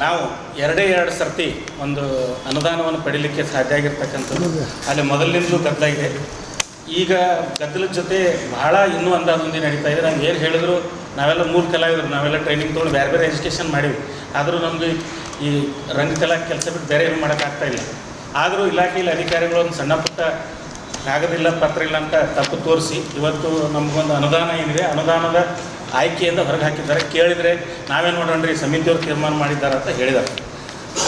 ನಾವು ಎರಡೇ ಸರ್ತಿ ಒಂದು ಅನುದಾನವನ್ನು ಪಡೀಲಿಕ್ಕೆ ಸಾಧ್ಯ ಆಗಿರ್ತಕ್ಕಂಥದ್ದು. ಅಲ್ಲಿ ಮೊದಲಿನಿಂದಲೂ ಗದ್ದಲ ಇದೆ. ಈಗ ಗದ್ದಲದ ಜೊತೆ ಬಹಳ ಇನ್ನೂ ಅಂದಾಜೊಂದಿ ನಡೀತಾ ಇದೆ. ನಂಗೆ ಏನು ಹೇಳಿದ್ರು, ನಾವೆಲ್ಲ ಮೂಲ ಕಲಾವಿದರು, ನಾವೆಲ್ಲ ಟ್ರೈನಿಂಗ್ ತೊಗೊಂಡು ಬೇರೆ ಬೇರೆ ಎಜುಕೇಷನ್ ಮಾಡೀವಿ. ಆದರೂ ನಮಗೆ ಈ ರಂಗಕಲಾ ಕೆಲಸ ಬಿಟ್ಟು ಬೇರೆ ಏನು ಮಾಡೋಕ್ಕಾಗ್ತಾಯಿಲ್ಲ. ಆದರೂ ಇಲಾಖೆಯಲ್ಲಿ ಅಧಿಕಾರಿಗಳು ಒಂದು ಸಣ್ಣ ಪುಟ್ಟ ಕಾಗದಿಲ್ಲ, ಪತ್ರ ಇಲ್ಲ ಅಂತ ತಪ್ಪು ತೋರಿಸಿ ಇವತ್ತು ನಮಗೊಂದು ಅನುದಾನ ಏನಿದೆ ಅನುದಾನದ ಆಯ್ಕೆಯಿಂದ ಹೊರಗೆ ಹಾಕಿದ್ದಾರೆ. ಕೇಳಿದರೆ ನಾವೇನು ಮಾಡೋಣ್ರಿ, ಸಮಿತಿಯವರು ತೀರ್ಮಾನ ಮಾಡಿದ್ದಾರೆ ಅಂತ ಹೇಳಿದ್ದಾರೆ.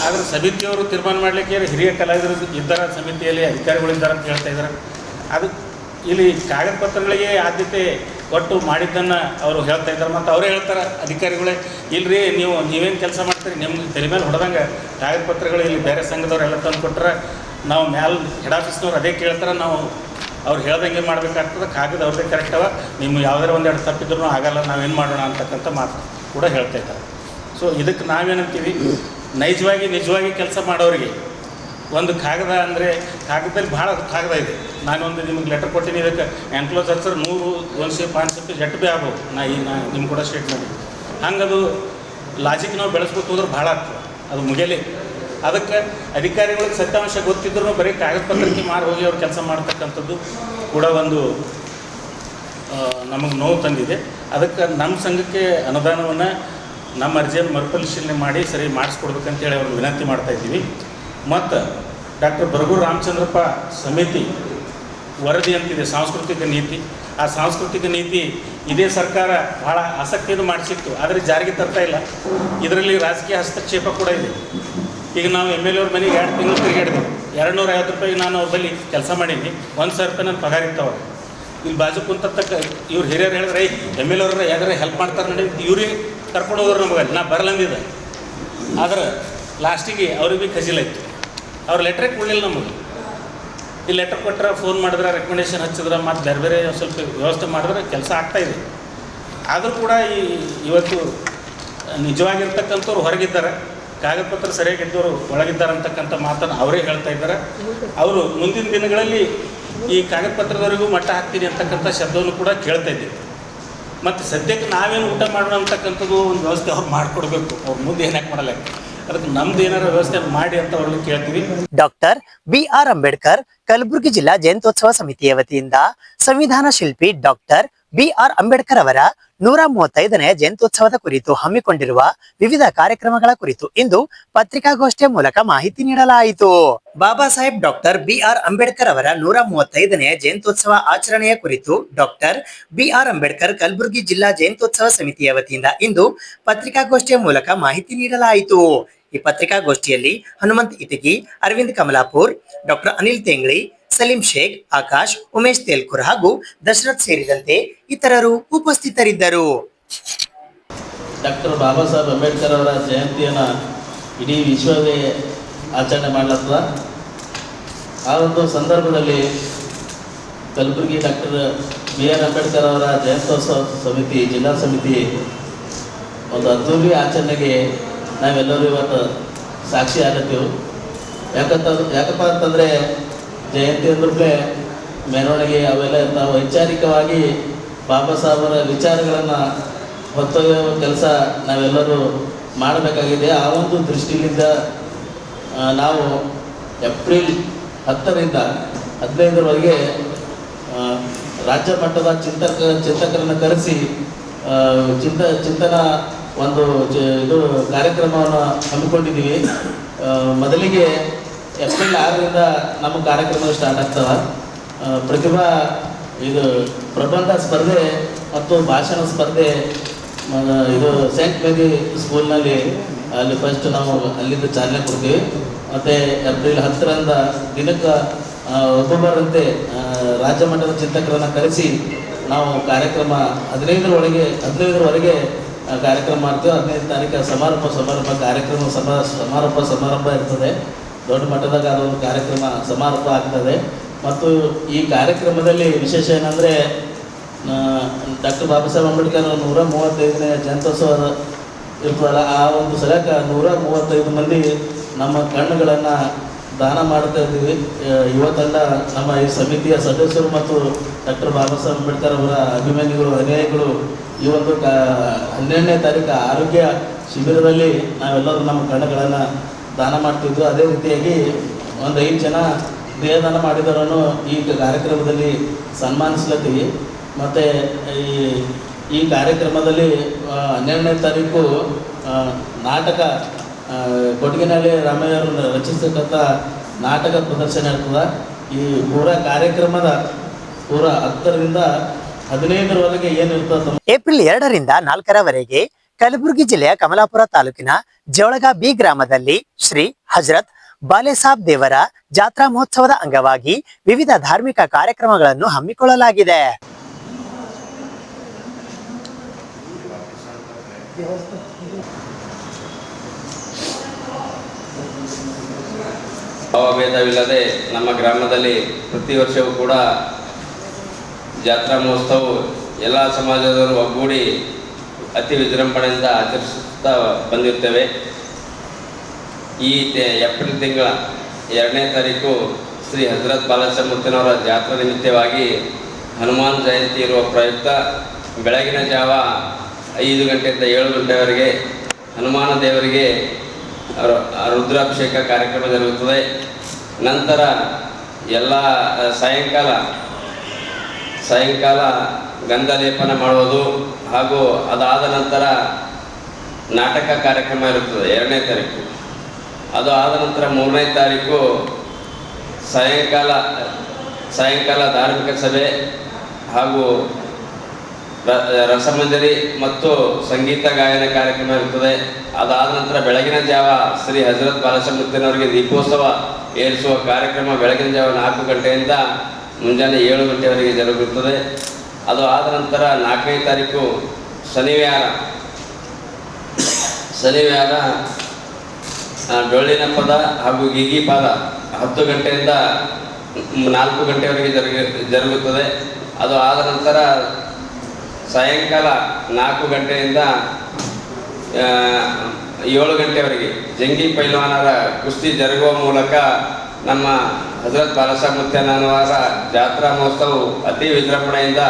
ಆದರೆ ಸಮಿತಿಯವರು ತೀರ್ಮಾನ ಮಾಡಲಿಕ್ಕೆ ಹಿರಿಯ ಕಲಾವಿದರು ಇದ್ದಾರೆ, ಸಮಿತಿಯಲ್ಲಿ ಅಧಿಕಾರಿಗಳಿದ್ದಾರೆ ಅಂತ ಹೇಳ್ತಾ ಇದ್ದಾರೆ. ಅದು ಇಲ್ಲಿ ಕಾಗದ ಪತ್ರಗಳಿಗೆ ಆದ್ಯತೆ ಕೊಟ್ಟು ಮಾಡಿದ್ದನ್ನು ಅವರು ಹೇಳ್ತಾ ಇದ್ದಾರೆ. ಮತ್ತು ಅವರೇ ಹೇಳ್ತಾರೆ ಅಧಿಕಾರಿಗಳೇ, ಇಲ್ಲರಿ ನೀವೇನು ಕೆಲಸ ಮಾಡ್ತೀರಿ, ನಿಮ್ಗೆ ತಲೆ ಮೇಲೆ ಹೊಡೆದಂಗೆ ಕಾಗದ ಪತ್ರಗಳು ಇಲ್ಲಿ ಬೇರೆ ಸಂಘದವರೆಲ್ಲ ತಂದು ಕೊಟ್ಟರೆ ನಾವು ಹೆಡ್ ಆಫೀಸ್ನವ್ರು ಅದೇ ಕೇಳ್ತಾರೆ, ನಾವು ಅವ್ರು ಹೇಳ್ದಂಗೆ ಮಾಡಬೇಕಾಗ್ತದೆ. ಕಾಗದ ಅವ್ರದ್ದೇ ಕರೆಕ್ಟ್ ಅವ, ನಿಮ್ಮ ಯಾವುದಾರು ಒಂದೆರಡು ತಪ್ಪಿದ್ರೂ ಆಗಲ್ಲ, ನಾವೇನು ಮಾಡೋಣ ಅಂತಕ್ಕಂಥ ಮಾತು ಕೂಡ ಹೇಳ್ತಾ ಇದ್ದಾರೆ. ಸೊ ಇದಕ್ಕೆ ನಾವೇನಂತೀವಿ, ನಿಜವಾಗಿ ಕೆಲಸ ಮಾಡೋರಿಗೆ ಒಂದು ಕಾಗದ ಅಂದರೆ ಕಾಗದದಲ್ಲಿ ಭಾಳ ಕಾಗದ ಇದೆ. ನಾನೊಂದು ನಿಮಗೆ ಲೆಟರ್ ಕೊಟ್ಟಿನಿ, ಇದಕ್ಕೆ ಎನ್ಕ್ಲೋಸರ್ 100 100 500 ಜಟ್ಟು ಭೀ ಆಗ್ಬೋದು. ನಾ ನಿಮ್ಗೆ ಕೂಡ ಸ್ಟೇಟ್ ಮಾಡಿ ಹಂಗದು ಲಾಜಿಕ್ ನಾವು ಬೆಳೆಸ್ಬೇಕು ಹೋದ್ರೆ ಭಾಳ ಆಗ್ತದೆ, ಅದು ಮುಗಿಯಲಿ. ಅದಕ್ಕೆ ಅಧಿಕಾರಿಗಳಿಗೆ ಸತ್ಯಾಂಶ ಗೊತ್ತಿದ್ರೂ ಬರೀ ಕಾಗದ ಪತ್ರಕ್ಕೆ ಮಾರು ಹೋಗಿ ಅವ್ರು ಕೆಲಸ ಮಾಡ್ತಕ್ಕಂಥದ್ದು ಕೂಡ ಒಂದು ನಮಗೆ ನೋವು ತಂದಿದೆ. ಅದಕ್ಕೆ ನಮ್ಮ ಸಂಘಕ್ಕೆ ಅನುದಾನವನ್ನು ನಮ್ಮ ಅರ್ಜಿಯನ್ನು ಮರುಪರಿಶೀಲನೆ ಮಾಡಿ ಸರಿ ಮಾಡಿಸ್ಕೊಡ್ಬೇಕಂತೇಳಿ ಅವ್ರಿಗೆ ವಿನಂತಿ ಮಾಡ್ತಾಯಿದ್ದೀವಿ. ಮತ್ತು ಡಾಕ್ಟರ್ ಬರಗೂರು ರಾಮಚಂದ್ರಪ್ಪ ಸಮಿತಿ ವರದಿ ಅಂತಿದೆ, ಸಾಂಸ್ಕೃತಿಕ ನೀತಿ. ಆ ಸಾಂಸ್ಕೃತಿಕ ನೀತಿ ಇದೇ ಸರ್ಕಾರ ಭಾಳ ಆಸಕ್ತಿಯನ್ನು ಮಾಡಿಸಿತ್ತು, ಆದರೆ ಜಾರಿಗೆ ತರ್ತಾ ಇಲ್ಲ. ಇದರಲ್ಲಿ ರಾಜಕೀಯ ಹಸ್ತಕ್ಷೇಪ ಕೂಡ ಇದೆ. ಈಗ ನಾವು MLA ಅವ್ರ ಮನೆಗೆ 2 ತಿಂಗಳು ತಿರುಗಾಡಿದ್ವಿ, 250 ರೂಪಾಯಿ ನಾನು ಅವ್ರ ಬಳಿ ಕೆಲಸ ಮಾಡೀನಿ, 1,000 ರೂಪಾಯಿ ನನ್ನ ಪಗಾರ ಇರ್ತಾವೆ. ಇಲ್ಲಿ ಬಾಜು ಕುಂತಕ್ಕ ಇವ್ರು ಹಿರಿಯರು ಹೇಳಿದ್ರೆ MLA ಅವ್ರ ಯಾವ್ದಾರ ಹೆಲ್ಪ್ ಮಾಡ್ತಾರೆ ನೋಡಿ, ಇವ್ರಿಗೆ ಕರ್ಕೊಂಡು ಹೋದ್ರು ನಮಗೆ. ನಾ ಬರಲಂದಿದ್ದೆ, ಆದ್ರೆ ಲಾಸ್ಟಿಗೆ ಅವ್ರಿಗೆ ಭೀ ಖಜಿಲಾಯ್ತು. ಅವ್ರು ಲೆಟ್ರೇ ಕೊಡಲಿಲ್ಲ ನಮಗೆ. ಈ ಲೆಟ್ರ್ ಕೊಟ್ಟರೆ, ಫೋನ್ ಮಾಡಿದ್ರೆ, ರೆಕಮೆಂಡೇಷನ್ ಹಚ್ಚಿದ್ರೆ, ಮತ್ತು ಬೇರೆ ಸ್ವಲ್ಪ ವ್ಯವಸ್ಥೆ ಮಾಡಿದ್ರೆ ಕೆಲಸ ಆಗ್ತಾಯಿದೆ. ಆದರೂ ಕೂಡ ಇವತ್ತು ನಿಜವಾಗಿರ್ತಕ್ಕಂಥವ್ರು ಹೊರಗಿದ್ದಾರೆ, ಕಾಗದ ಪತ್ರ ಸರಿಯಾಗಿದ್ದವರು ಒಳಗಿದ್ದಾರೆ ಅಂತಕ್ಕಂಥ ಮಾತನ್ನು ಅವರೇ ಹೇಳ್ತಾ ಇದ್ದಾರೆ. ಅವರು ಮುಂದಿನ ದಿನಗಳಲ್ಲಿ ಈ ಕಾಗದ ಪತ್ರದವರೆಗೂ ಮಟ್ಟ ಹಾಕ್ತೀನಿ ಅಂತಕ್ಕಂಥ ಶಬ್ದವನ್ನು ಕೂಡ ಕೇಳ್ತಾ ಇದ್ದೀವಿ. ಮತ್ತು ಸದ್ಯಕ್ಕೆ ನಾವೇನು ಊಟ ಮಾಡೋಣ ಅಂತಕ್ಕಂಥದ್ದು ಒಂದು ವ್ಯವಸ್ಥೆ ಅವ್ರು ಮಾಡಿಕೊಡ್ಬೇಕು. ಅವ್ರು ಮುಂದೆ ಏನಕ್ಕೆ ಮಾಡಲ್ಲ, ಅದಕ್ಕೆ ನಮ್ದು ಏನಾರ ವ್ಯವಸ್ಥೆ ಮಾಡಿ ಅಂತ ಅವ್ರಲ್ಲಿ ಕೇಳ್ತೀವಿ. ಡಾಕ್ಟರ್ BR ಅಂಬೇಡ್ಕರ್ ಕಲಬುರಗಿ ಜಿಲ್ಲಾ ಜಯಂತ್ಯೋತ್ಸವ ಸಮಿತಿಯ ವತಿಯಿಂದ ಸಂವಿಧಾನ ಶಿಲ್ಪಿ ಡಾಕ್ಟರ್ BR ಅಂಬೇಡ್ಕರ್ ಅವರ 135ನೇ ಜಯಂತ್ಯೋತ್ಸವದ ಕುರಿತು ಹಮ್ಮಿಕೊಂಡಿರುವ ವಿವಿಧ ಕಾರ್ಯಕ್ರಮಗಳ ಕುರಿತು ಇಂದು ಪತ್ರಿಕಾಗೋಷ್ಠಿಯ ಮೂಲಕ ಮಾಹಿತಿ ನೀಡಲಾಯಿತು. ಬಾಬಾ ಸಾಹೇಬ್ ಡಾಕ್ಟರ್ BR ಅಂಬೇಡ್ಕರ್ ಅವರ 135ನೇ ಜಯಂತ್ಯೋತ್ಸವ ಆಚರಣೆಯ ಕುರಿತು ಡಾಕ್ಟರ್ BR ಅಂಬೇಡ್ಕರ್ ಕಲಬುರಗಿ ಜಿಲ್ಲಾ ಜಯಂತ್ಯೋತ್ಸವ ಸಮಿತಿಯ ವತಿಯಿಂದ ಇಂದು ಪತ್ರಿಕಾಗೋಷ್ಠಿಯ ಮೂಲಕ ಮಾಹಿತಿ ನೀಡಲಾಯಿತು. ಈ ಪತ್ರಿಕಾಗೋಷ್ಠಿಯಲ್ಲಿ ಹನುಮಂತ್ ಇಟಗಿ, ಅರವಿಂದ್ ಕಮಲಾಪುರ್, ಡಾಕ್ಟರ್ ಅನಿಲ್ ತೇಂಗ್ಳಿ, ಸಲೀಂ ಶೇಖ್, ಆಕಾಶ್, ಉಮೇಶ್ ತೇಲ್ಕುರ್ ಹಾಗೂ ದಶರಥ್ ಸೇರಿದಂತೆ ಇತರರು ಉಪಸ್ಥಿತರಿದ್ದರು. ಡಾಕ್ಟರ್ ಬಾಬಾ ಸಾಹೇಬ್ ಅಂಬೇಡ್ಕರ್ ಅವರ ಜಯಂತಿಯನ್ನು ಇಡೀ ವಿಶ್ವವೇ ಆಚರಣೆ ಮಾಡಲಾಗ್ತದೆ. ಆ ಒಂದು ಸಂದರ್ಭದಲ್ಲಿ ಕಲಬುರಗಿ ಡಾಕ್ಟರ್ BR ಅಂಬೇಡ್ಕರ್ ಅವರ ಜಯಂತ್ಯೋತ್ಸವ ಸಮಿತಿ, ಜಿಲ್ಲಾ ಸಮಿತಿ ಒಂದು ಅದ್ದೂರಿ ಆಚರಣೆಗೆ ನಾವೆಲ್ಲರೂ ಇವತ್ತು ಸಾಕ್ಷಿ ಆಗತ್ತೀವಿ. ಯಾಕಪ್ಪ ಅಂತಂದರೆ ಜಯಂತಿ ಅಂದ್ರೆ ಮೆರವಣಿಗೆ ಅವೆಲ್ಲ ಇರ್ತಾವೆ. ವೈಚಾರಿಕವಾಗಿ ಬಾಬಾ ಸಾಹೇಬರ ವಿಚಾರಗಳನ್ನು ಹೊತ್ತೊಯ್ಯುವ ಕೆಲಸ ನಾವೆಲ್ಲರೂ ಮಾಡಬೇಕಾಗಿದೆ. ಆ ಒಂದು ದೃಷ್ಟಿಯಿಂದ ನಾವು ಏಪ್ರಿಲ್ 10ರಿಂದ 15ರವರೆಗೆ ರಾಜ್ಯ ಮಟ್ಟದ ಚಿಂತಕರನ್ನು ಕರೆಸಿ ಚಿಂತನ ಒಂದು ಇದು ಕಾರ್ಯಕ್ರಮವನ್ನು ಹಮ್ಮಿಕೊಂಡಿದ್ದೀವಿ. ಮೊದಲಿಗೆ ಏಪ್ರಿಲ್ 6ರಿಂದ ನಮ್ಮ ಕಾರ್ಯಕ್ರಮ ಸ್ಟಾರ್ಟ್ ಆಗ್ತವೆ. ಪ್ರತಿಭಾ ಪ್ರಬಂಧ ಸ್ಪರ್ಧೆ ಮತ್ತು ಭಾಷಣ ಸ್ಪರ್ಧೆ ಇದು ಸೆಂಟ್ ಮೇರಿ ಸ್ಕೂಲ್ನಲ್ಲಿ ಅಲ್ಲಿ ಫಸ್ಟ್ ನಾವು ಅಲ್ಲಿಂದ ಚಾಲನೆ ಕೊಡ್ತೀವಿ. ಮತ್ತು ಏಪ್ರಿಲ್ 10ರಿಂದ ದಿನಕ್ಕೆ ಒಬ್ಬೊಬ್ಬರಂತೆ ರಾಜ್ಯ ಮಟ್ಟದ ಚಿಂತಕರನ್ನು ಕರೆಸಿ ನಾವು ಕಾರ್ಯಕ್ರಮ 15ರವರೆಗೆ ಕಾರ್ಯಕ್ರಮ ಮಾಡ್ತೀವಿ. 15ನೇ ತಾರೀಕು ಸಮಾರಂಭ ಇರ್ತದೆ. ದೊಡ್ಡ ಮಟ್ಟದಾಗ ಅದೊಂದು ಕಾರ್ಯಕ್ರಮ ಸಮಾರಂಭ ಆಗ್ತದೆ. ಮತ್ತು ಈ ಕಾರ್ಯಕ್ರಮದಲ್ಲಿ ವಿಶೇಷ ಏನಂದರೆ ಡಾಕ್ಟರ್ ಬಾಬಾ ಸಾಹೇಬ್ ಅಂಬೇಡ್ಕರ್ 135ನೇ ಜಯಂತ್ಯೋತ್ಸವ ಇರ್ತದಲ್ಲ, ಆ ಒಂದು ಸಲಕ್ಕೆ 135 ಮಂದಿ ನಮ್ಮ ಕಣ್ಣುಗಳನ್ನು ದಾನ ಮಾಡ್ತಾ ಇದ್ದೀವಿ. ಯುವ ತಂಡ, ನಮ್ಮ ಈ ಸಮಿತಿಯ ಸದಸ್ಯರು ಮತ್ತು ಡಾಕ್ಟರ್ ಬಾಬಾ ಸಾಹೇಬ್ ಅಂಬೇಡ್ಕರ್ ಅವರ ಅಭಿಮಾನಿಗಳು, ಅನುಯಾಯಿಗಳು ಈ ಒಂದು 12ನೇ ತಾರೀಕು ಆರೋಗ್ಯ ಶಿಬಿರದಲ್ಲಿ ನಾವೆಲ್ಲರೂ ನಮ್ಮ ಕಣ್ಣುಗಳನ್ನು ದಾನ ಮಾಡ್ತಿದ್ವಿ. ಅದೇ ರೀತಿಯಾಗಿ ಒಂದು 5 ಜನ ದೇಹದಾನ ಮಾಡಿದವರನ್ನು ಈ ಕಾರ್ಯಕ್ರಮದಲ್ಲಿ ಸನ್ಮಾನಿಸ್ಲತ್ತೀವಿ. ಮತ್ತು ಈ ಕಾರ್ಯಕ್ರಮದಲ್ಲಿ 12ನೇ ತಾರೀಕು ನಾಟಕ ಕೊಟ್ಟಿಗೆನಹಳ್ಳಿ ರಾಮಯ್ಯವರು ರಚಿಸತಕ್ಕಂಥ ನಾಟಕ ಪ್ರದರ್ಶನ ಇರ್ತದೆ. ಈ ಪೂರ ಕಾರ್ಯಕ್ರಮದ 10ರಿಂದ 15ರವರೆಗೆ ಏನಿರ್ತದೆ. ಏಪ್ರಿಲ್ 2ರಿಂದ 4ರವರೆಗೆ ಕಲಬುರಗಿ ಜಿಲ್ಲೆಯ ಕಮಲಾಪುರ ತಾಲೂಕಿನ ಜವಳಗ B ಗ್ರಾಮದಲ್ಲಿ ಶ್ರೀ ಹಜರತ್ ಬಾಲೆಸಾಬ್ ದೇವರ ಜಾತ್ರಾ ಮಹೋತ್ಸವದ ಅಂಗವಾಗಿ ವಿವಿಧ ಧಾರ್ಮಿಕ ಕಾರ್ಯಕ್ರಮಗಳನ್ನು ಹಮ್ಮಿಕೊಳ್ಳಲಾಗಿದೆ. ಭಾವಭೇದವಿಲ್ಲದೆ ನಮ್ಮ ಗ್ರಾಮದಲ್ಲಿ ಪ್ರತಿ ವರ್ಷವೂ ಕೂಡ ಜಾತ್ರಾ ಮಹೋತ್ಸವ ಎಲ್ಲ ಸಮಾಜದವರು ಒಗ್ಗೂಡಿ ಅತಿ ವಿಜೃಂಭಣೆಯಿಂದ ಆಚರಿಸುತ್ತಾ ಬಂದಿರ್ತೇವೆ. ಈ ಏಪ್ರಿಲ್ ತಿಂಗಳ 2ನೇ ತಾರೀಕು ಶ್ರೀ ಹಜರತ್ ಬಾಲಚಂದ್ರಮೂರ್ತಿನವರ ಜಾತ್ರಾ ನಿಮಿತ್ತವಾಗಿ ಹನುಮಾನ್ ಜಯಂತಿ ಇರುವ ಪ್ರಯುಕ್ತ ಬೆಳಗಿನ ಜಾವ 5 ಗಂಟೆಯಿಂದ 7 ಗಂಟೆವರೆಗೆ ಹನುಮಾನ ದೇವರಿಗೆ ರುದ್ರಾಭಿಷೇಕ ಕಾರ್ಯಕ್ರಮ ಜರುಗುತ್ತದೆ. ನಂತರ ಎಲ್ಲ ಸಾಯಂಕಾಲ ಗಂಧಲೇಪನ ಮಾಡುವುದು ಹಾಗೂ ಅದಾದ ನಂತರ ನಾಟಕ ಕಾರ್ಯಕ್ರಮ ಇರುತ್ತದೆ 2ನೇ ತಾರೀಕು. ಅದು ಆದ ನಂತರ 3ನೇ ತಾರೀಕು ಸಾಯಂಕಾಲ ಧಾರ್ಮಿಕ ಸಭೆ ಹಾಗೂ ರಸಮಂಜರಿ ಮತ್ತು ಸಂಗೀತ ಗಾಯನ ಕಾರ್ಯಕ್ರಮ ಇರುತ್ತದೆ. ಅದಾದ ನಂತರ ಬೆಳಗಿನ ಜಾವ ಶ್ರೀ ಹಜರತ್ ಬಾಲಚಂದ್ರಮೂರ್ತಿನವರಿಗೆ ದೀಪೋತ್ಸವ ಏರಿಸುವ ಕಾರ್ಯಕ್ರಮ ಬೆಳಗಿನ ಜಾವ 4 ಗಂಟೆಯಿಂದ ಮುಂಜಾನೆ 7 ಗಂಟೆವರೆಗೆ ಜರುಗುತ್ತದೆ. ಅದು ಆದ ನಂತರ 4ನೇ ತಾರೀಕು ಶನಿವಾರ ಡೊಳ್ಳಿನ ಪದ ಹಾಗೂ ಗೀಗಿ ಪಾದ 10 ಗಂಟೆಯಿಂದ 4 ಗಂಟೆವರೆಗೆ ಜರುಗುತ್ತದೆ. ಅದು ಆದ ನಂತರ ಸಾಯಂಕಾಲ 4 ಗಂಟೆಯಿಂದ 7 ಗಂಟೆವರೆಗೆ ಜಂಗಿ ಪೈಲ್ವಾನರ ಕುಸ್ತಿ ಜರುಗುವ ಮೂಲಕ ನಮ್ಮ ಹಜರತ್ ಬಾಲಚಂದ್ರಮೂರ್ತಿಯವರ ಜಾತ್ರಾ ಮಹೋತ್ಸವವು ಅತಿ ವಿಜೃಂಭಣೆಯಿಂದ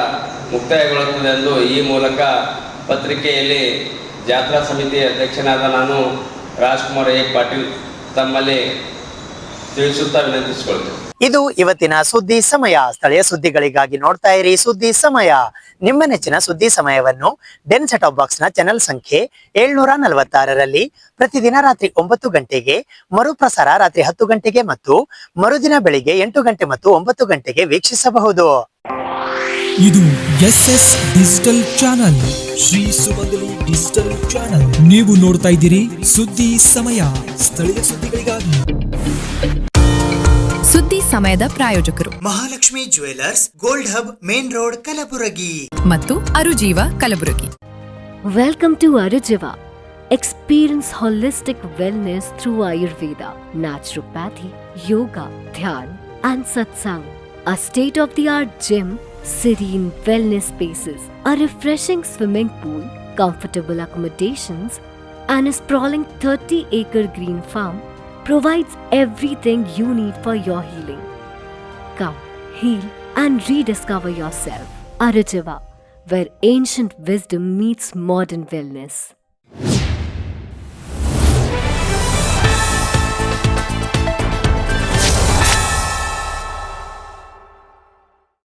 ಮುಕ್ತಾಯಗೊಳ್ಳುತ್ತದೆ ಎಂದು ಈ ಮೂಲಕ ಪತ್ರಿಕೆಯಲ್ಲಿ ಜಾತ್ರಾ ಸಮಿತಿ ಅಧ್ಯಕ್ಷನಾದ ನಾನು ರಾಜ್ಕುಮಾರ್ ಎ ಪಾಟೀಲ್ ತಮ್ಮಲ್ಲಿ ತಿಳಿಸುತ್ತಾ ವಿನಂತಿಸಿಕೊಳ್ತೇನೆ. ಇದು ಇವತ್ತಿನ ಸುದ್ದಿ ಸಮಯ. ಸ್ಥಳೀಯ ಸುದ್ದಿಗಳಿಗಾಗಿ ನೋಡ್ತಾ ಇರಿ ಸುದ್ದಿ ಸಮಯ. ನಿಮ್ಮ ನೆಚ್ಚಿನ ಸುದ್ದಿ ಸಮಯವನ್ನು ಡೆನ್ ಸೆಟ್ ಆಫ್ ಬಾಕ್ಸ್ ನ ಚಾನೆಲ್ ಸಂಖ್ಯೆ 746ರಲ್ಲಿ ಪ್ರತಿದಿನ ರಾತ್ರಿ 9 ಗಂಟೆಗೆ, ಮರುಪ್ರಸಾರ ರಾತ್ರಿ 10 ಗಂಟೆಗೆ ಮತ್ತು ಮರುದಿನ ಬೆಳಿಗ್ಗೆ 8 ಗಂಟೆ ಮತ್ತು 9 ಗಂಟೆಗೆ ವೀಕ್ಷಿಸಬಹುದು. ಇದು ಎಸ್ಎಸ್ ಡಿಜಿಟಲ್ ಚಾನಲ್, ಶ್ರೀ ಸುಮಂಗಲಿ ಡಿಜಿಟಲ್ ಚಾನಲ್. ನೀವು ನೋಡ್ತಾ ಇದ್ದೀರಿ ಸುದ್ದಿ ಸಮಯ, ಸ್ಥಳೀಯ ಸುದ್ದಿಗಳಿಗಾಗಿ. ಸುದ್ದಿ ಸಮಯದ ಪ್ರಾಯೋಜಕರು Mahalakshmi jewellers, gold hub, main road, Kalaburagi ಮತ್ತು ಅರುಜೀವ Kalaburagi. Welcome to Arujiva. Experience holistic wellness through Ayurveda, naturopathy, yoga, dhyan, and satsang. A state-of-the-art gym, serene wellness spaces, a refreshing swimming pool, comfortable accommodations, and a sprawling 30-acre green farm provides everything you need for your healing. Come, heal, and rediscover yourself. Arujiva, where ancient wisdom meets modern wellness.